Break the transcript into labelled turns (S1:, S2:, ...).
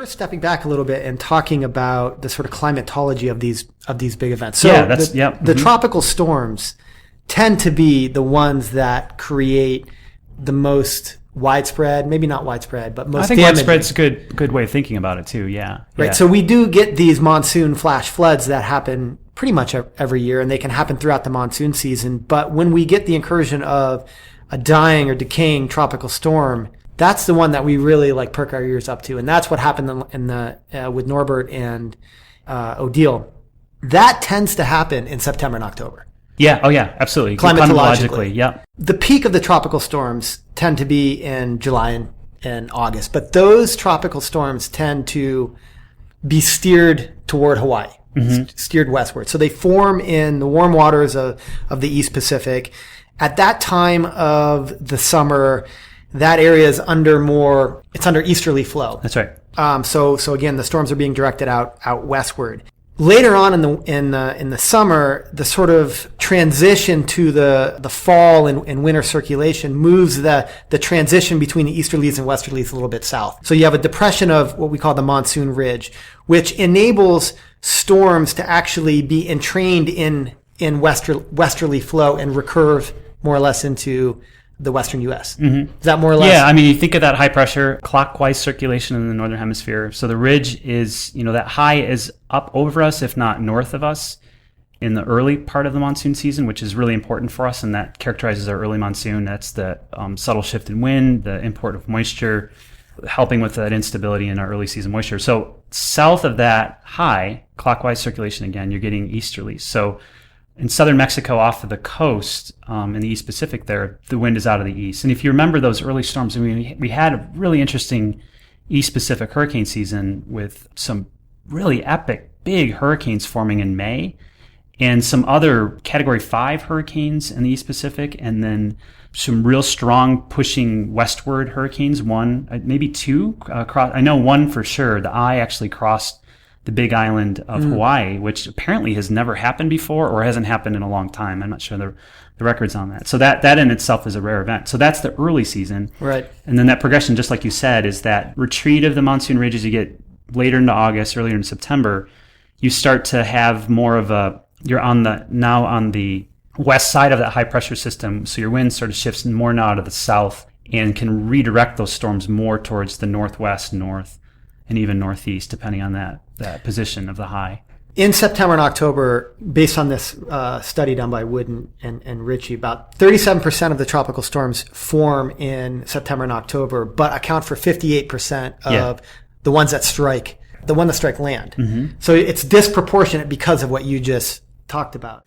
S1: stepping back a little bit and talking about the sort of climatology of these big events. So the tropical storms tend to be the ones that create the most widespread, maybe not widespread, but most damaging. I think
S2: widespread's a good way of thinking about it too, yeah.
S1: Right,
S2: yeah.
S1: So we do get these monsoon flash floods that happen pretty much every year, and they can happen throughout the monsoon season. But when we get the incursion of a dying or decaying tropical storm, that's the one that we really like perk our ears up to, and that's what happened with Norbert and Odile. That tends to happen in September and October.
S2: Yeah. Oh, yeah. Absolutely.
S1: Climatologically.
S2: Yeah.
S1: The peak of the tropical storms tend to be in July and August, but those tropical storms tend to be steered toward Hawaii, steered westward. So they form in the warm waters of the East Pacific. At that time of the summer, that area is under easterly flow.
S2: That's right.
S1: So again, the storms are being directed out westward. Later on in the summer, the sort of transition to the fall and winter circulation moves the transition between the easterlies and westerlies a little bit south. So you have a depression of what we call the monsoon ridge, which enables storms to actually be entrained in westerly flow and recurve more or less into the western U.S. Is that more or less?
S2: Yeah, I mean, you think of that high pressure clockwise circulation in the northern hemisphere. So the ridge is, that high is up over us, if not north of us, in the early part of the monsoon season, which is really important for us, and that characterizes our early monsoon. That's the subtle shift in wind, the import of moisture, helping with that instability in our early season moisture. So south of that high clockwise circulation, again, you're getting easterlies. So in southern Mexico, off of the coast, in the East Pacific there, the wind is out of the east. And if you remember those early storms, we had a really interesting East Pacific hurricane season with some really epic, big hurricanes forming in May, and some other Category 5 hurricanes in the East Pacific, and then some real strong pushing westward hurricanes, one, maybe two. I know one for sure. The eye actually crossed the big island of Hawaii, which apparently has never happened before or hasn't happened in a long time. I'm not sure the records on that. So that in itself is a rare event. So that's the early season.
S1: Right.
S2: And then that progression, just like you said, is that retreat of the monsoon ridge as you get later into August, earlier in September, you start to have more of you're now on the west side of that high pressure system. So your wind sort of shifts more now to the south and can redirect those storms more towards the northwest, north, and even northeast, depending on that position of the high.
S1: In September and October, based on this study done by Wood and Ritchie, about 37% of the tropical storms form in September and October, but account for 58% of the ones that strike land. So it's disproportionate because of what you just talked about.